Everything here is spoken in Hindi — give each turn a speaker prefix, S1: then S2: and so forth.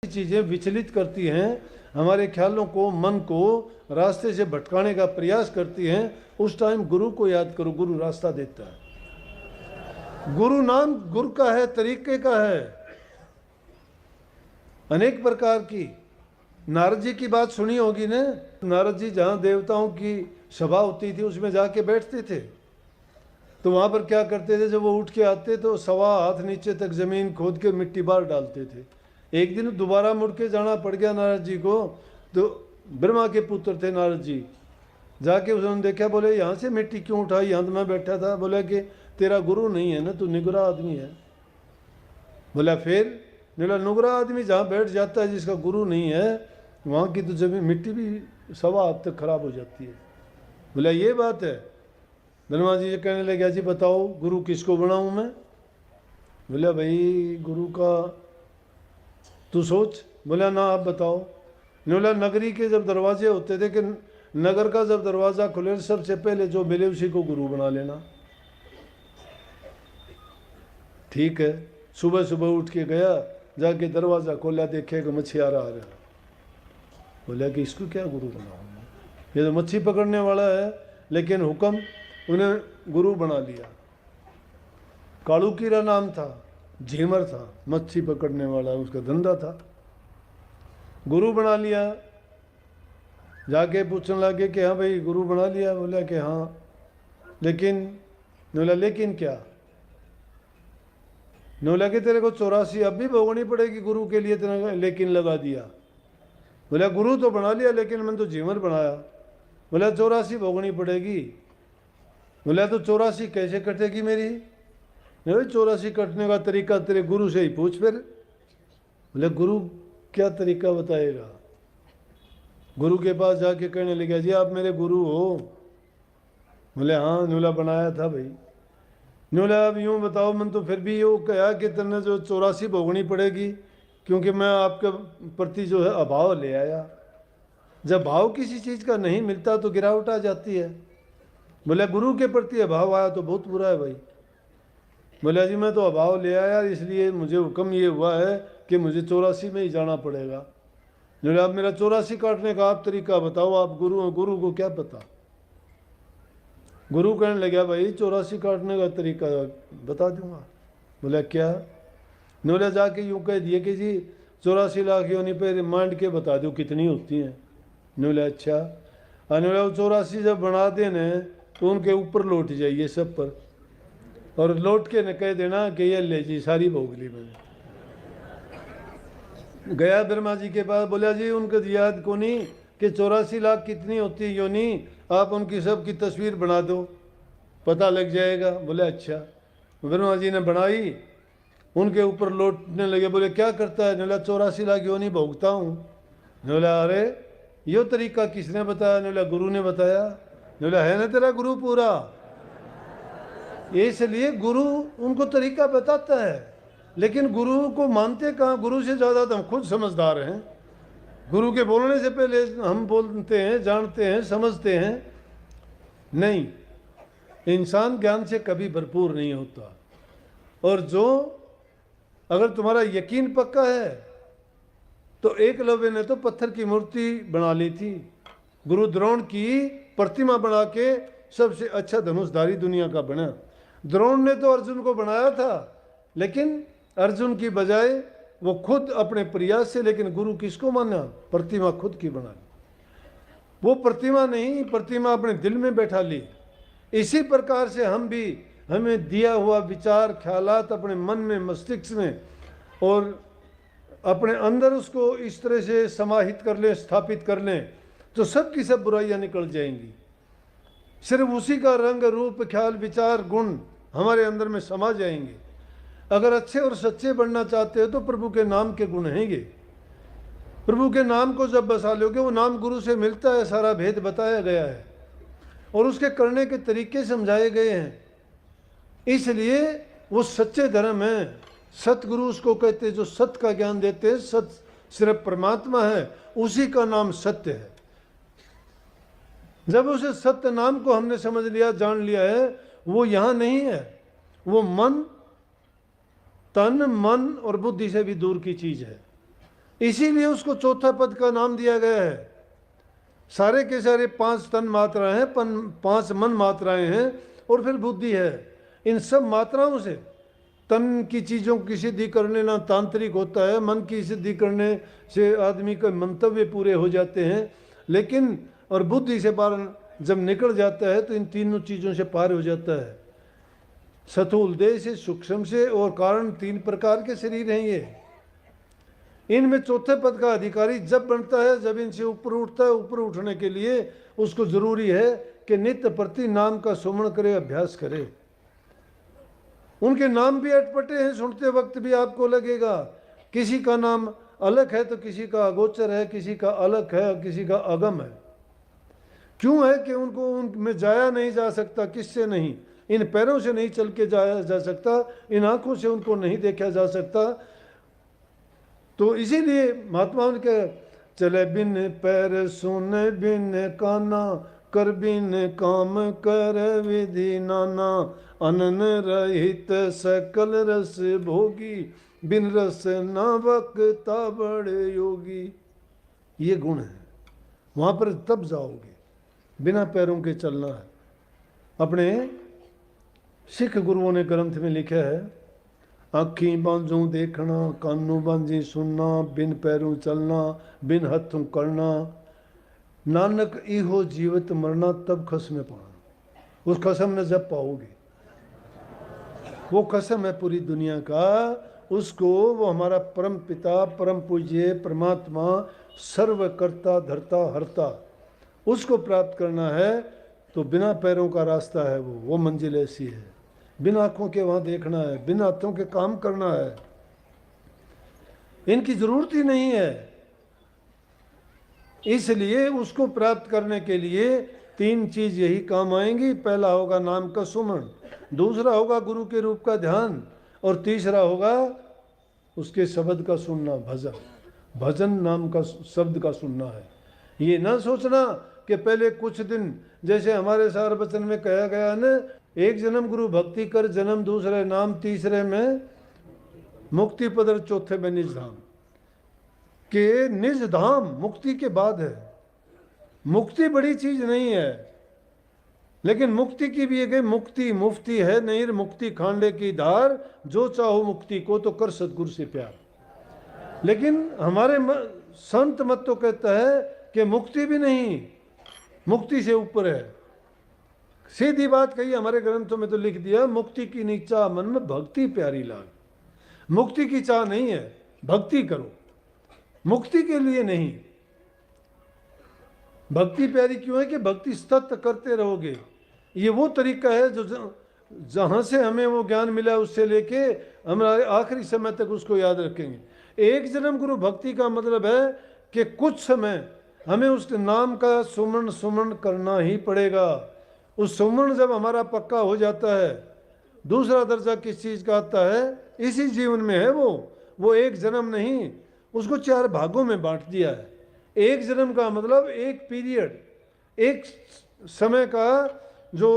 S1: चीज़ें विचलित करती हैं, हमारे ख्यालों को, मन को रास्ते से भटकाने का प्रयास करती हैं, उस टाइम गुरु को याद करो। गुरु रास्ता देता है। गुरु नाम गुरु का है, तरीके का है, अनेक प्रकार की। नारद जी की बात सुनी होगी ना। नारद जी जहाँ देवताओं की सभा होती थी उसमें जाके बैठते थे, तो वहाँ पर क्या करते थे, जब वो उठ के आते तो 1.25 हाथ नीचे तक जमीन खोद के मिट्टी बाहर डालते थे। एक दिन दोबारा मुड़ के जाना पड़ गया नारद जी को, तो ब्रह्मा के पुत्र थे नारद जी, जाके उन्होंने देखा, बोले यहाँ से मिट्टी क्यों उठाई, यहाँ तो मैं बैठा था। बोला कि तेरा गुरु नहीं है ना, तू निगुरा आदमी है। बोला फिर? बोला नुगरा आदमी जहाँ बैठ जाता है, जिसका गुरु नहीं है, वहाँ की तो जमीन मिट्टी भी 1.25 हाथ तक खराब हो जाती है। बोला ये बात है। ब्रह्मा जी कहने लगे, जी बताओ गुरु किसको बनाऊँ मैं? बोला भाई गुरु का तू सोच। बोला ना आप बताओ। बोला नगरी के जब दरवाजे होते थे कि नगर का जब दरवाज़ा खुले सबसे पहले जो मिले उसी को गुरु बना लेना। ठीक है। सुबह सुबह उठ के गया, जाके दरवाज़ा खोला, देखेगा मछियारा आ रहा। बोला कि इसको क्या गुरु बनाऊँ, ये तो मच्छी पकड़ने वाला है, लेकिन हुक्म उन्हें गुरु बना लिया। कालू कीरा नाम था, झीमर था, मच्छी पकड़ने वाला उसका धंधा था, गुरु बना लिया। जाके पूछने लगे कि हाँ भाई गुरु बना लिया? बोला कि हाँ, लेकिन बोला लेकिन क्या? बोला कि तेरे को 84 अब भी भोगनी पड़ेगी गुरु के लिए, तेरा लेकिन लगा दिया। बोला गुरु तो बना लिया, लेकिन मैंने तो झीमर बनाया। बोला 84 भोगनी पड़ेगी। बोला तो 84 कैसे कटेगी मेरी? नहीं 84 कटने का तरीका तेरे गुरु से ही पूछ फिर। बोले गुरु क्या तरीका बताएगा? गुरु के पास जाके कहने लगा, जी आप मेरे गुरु हो? बोले हाँ। न्यूला बनाया था भाई। न्यूला अब यूँ बताओ, मन तो फिर भी यूँ कहा कि तेने जो 84 भोगनी पड़ेगी, क्योंकि मैं आपके प्रति जो है अभाव ले आया। जब भाव किसी चीज़ का नहीं मिलता तो गिरावट आ जाती है। बोले गुरु के प्रति अभाव आया तो बहुत बुरा है भाई। बोला जी मैं तो अभाव ले आया, इसलिए मुझे हुक्म ये हुआ है कि मुझे 84 में ही जाना पड़ेगा। बोले आप मेरा 84 काटने का आप तरीका बताओ, आप गुरु हो, गुरु को क्या पता? गुरु कहने लगा भाई 84 काटने का तरीका बता दूंगा। बोला क्या? बोला जाके यूँ कह दिए कि जी 84 लाख योनि पे मांड के बता दो कितनी होती हैं। बोला अच्छा। बोला 84 जब बना देने तो उनके ऊपर लौट जाइए सब पर, और लौट के न कह देना कि ये ले जी सारी भोग ली मैंने। गया ब्रह्मा जी के पास, बोला जी उनको याद को नहीं कि 84 लाख कितनी होती है योनि, आप उनकी सब की तस्वीर बना दो, पता लग जाएगा। बोले अच्छा। ब्रह्मा जी ने बनाई, उनके ऊपर लौटने लगे। बोले क्या करता है? बोला 84 लाख योनि भोगता हूँ। बोला अरे यो तरीका किसने बताया? बोला गुरु ने बताया। बोला है ना तेरा गुरु पूरा? इसलिए गुरु उनको तरीका बताता है, लेकिन गुरु को मानते कहाँ? गुरु से ज़्यादा तो हम खुद समझदार हैं। गुरु के बोलने से पहले हम बोलते हैं, जानते हैं, समझते हैं। नहीं, इंसान ज्ञान से कभी भरपूर नहीं होता। और जो अगर तुम्हारा यकीन पक्का है तो एकलव्य ने तो पत्थर की मूर्ति बना ली थी, गुरु द्रोण की प्रतिमा बना के सबसे अच्छा धनुषधारी दुनिया का बना। द्रोण ने तो अर्जुन को बनाया था, लेकिन अर्जुन की बजाय वो खुद अपने प्रयास से, लेकिन गुरु किसको माना? प्रतिमा खुद की बना ली। वो प्रतिमा नहीं, प्रतिमा अपने दिल में बैठा ली। इसी प्रकार से हम भी, हमें दिया हुआ विचार ख्यालात अपने मन में, मस्तिष्क में, और अपने अंदर उसको इस तरह से समाहित कर लें, स्थापित कर लें, तो सब की सब बुराइयां निकल जाएंगी। सिर्फ उसी का रंग, रूप, ख्याल, विचार, गुण हमारे अंदर में समा जाएंगे। अगर अच्छे और सच्चे बनना चाहते हो तो प्रभु के नाम के गुण हैंगे। प्रभु के नाम को जब बसा लोगे, वो नाम गुरु से मिलता है, सारा भेद बताया गया है और उसके करने के तरीके समझाए गए हैं। इसलिए वो सच्चे धर्म है। सतगुरु उसको कहते हैं जो सत्य का ज्ञान देते हैं। सत्य सिर्फ परमात्मा है, उसी का नाम सत्य है। जब उसे सत्य नाम को हमने समझ लिया, जान लिया है, वो यहाँ नहीं है। वो मन, तन, मन और बुद्धि से भी दूर की चीज है। इसीलिए उसको चौथा पद का नाम दिया गया है। सारे के सारे 5 तन मात्राएं हैं, 5 मन मात्राएं हैं और फिर बुद्धि है। इन सब मात्राओं से तन की चीज़ों की सिद्धि करने ना तांत्रिक होता है, मन की सिद्धि करने से आदमी के मंतव्य पूरे हो जाते हैं, लेकिन और बुद्धि से बाहर जब निकल जाता है तो इन तीनों चीज़ों से पार हो जाता है। स्थूल देह से, सूक्ष्म से और कारण, 3 प्रकार के शरीर हैं ये। इनमें चौथे पद का अधिकारी जब बनता है जब इनसे ऊपर उठता है। ऊपर उठने के लिए उसको जरूरी है कि नित्य प्रति नाम का सुमरण करे, अभ्यास करे। उनके नाम भी अटपटे हैं, सुनते वक्त भी आपको लगेगा किसी का नाम अलग है तो किसी का अगोचर है, किसी का अलग है और किसी का अगम है। क्यों है कि उनको उनमें जाया नहीं जा सकता। किससे नहीं? इन पैरों से नहीं चल के जाया जा सकता, इन आंखों से उनको नहीं देखा जा सकता। तो इसीलिए महात्माओं ने कहा, चले बिन पैर सुन बिन काना, कर बिन काम कर विधि नाना, अनन रहित सकल रस भोगी, बिन रस न वक्ता बड़े योगी। ये गुण है, वहां पर तब जाओगे। बिना पैरों के चलना है। अपने सिख गुरुओं ने ग्रंथ में लिखा है, आँखी बांझों देखना, कानों बांझी सुनना, बिन पैरों चलना, बिन हथों करना, नानक इहो जीवित मरना, तब खसम पाना। उस खसम ने जब पाओगे, वो कसम है पूरी दुनिया का, उसको वो हमारा परम पिता, परम पूज्य परमात्मा, सर्वकर्ता धर्ता हरता, उसको प्राप्त करना है। तो बिना पैरों का रास्ता है वो मंजिल ऐसी है। बिना आंखों के वहां देखना है, बिना हाथों के काम करना है। इनकी जरूरत ही नहीं है। इसलिए उसको प्राप्त करने के लिए 3 चीज यही काम आएंगी। पहला होगा नाम का सुमरण, दूसरा होगा गुरु के रूप का ध्यान, और तीसरा होगा उसके शब्द का सुनना, भजन। भजन नाम का शब्द का सुनना है। ये ना सोचना कि पहले कुछ दिन, जैसे हमारे सार वचन में कहा गया ना, एक जन्म गुरु भक्ति कर, जन्म दूसरे नाम, तीसरे में मुक्ति पदर, चौथे में निज धाम। के निज धाम मुक्ति के बाद है। मुक्ति बड़ी चीज नहीं है, लेकिन मुक्ति की भी एक मुक्ति मुफ्ती है नहीं, मुक्ति खांडे की धार, जो चाहो मुक्ति को तो कर सतगुरु से प्यार। लेकिन हमारे संत मत तो कहता है कि मुक्ति भी नहीं, मुक्ति से ऊपर है। सीधी बात कही हमारे ग्रंथों में तो लिख दिया, मुक्ति की नीचा मन में भक्ति प्यारी लाग। मुक्ति की चाह नहीं है, भक्ति करो, मुक्ति के लिए नहीं। भक्ति प्यारी क्यों है कि भक्ति सतत करते रहोगे। ये वो तरीका है जो जहां से हमें वो ज्ञान मिला उससे लेके हमारे आखिरी समय तक उसको याद रखेंगे। एक जन्म गुरु भक्ति का मतलब है कि कुछ समय हमें उसके नाम का सुमरण करना ही पड़ेगा। उस सुमरण जब हमारा पक्का हो जाता है, दूसरा दर्जा किस चीज़ का आता है, इसी जीवन में है वो एक जन्म नहीं, उसको 4 भागों में बांट दिया है। एक जन्म का मतलब एक पीरियड, एक समय का जो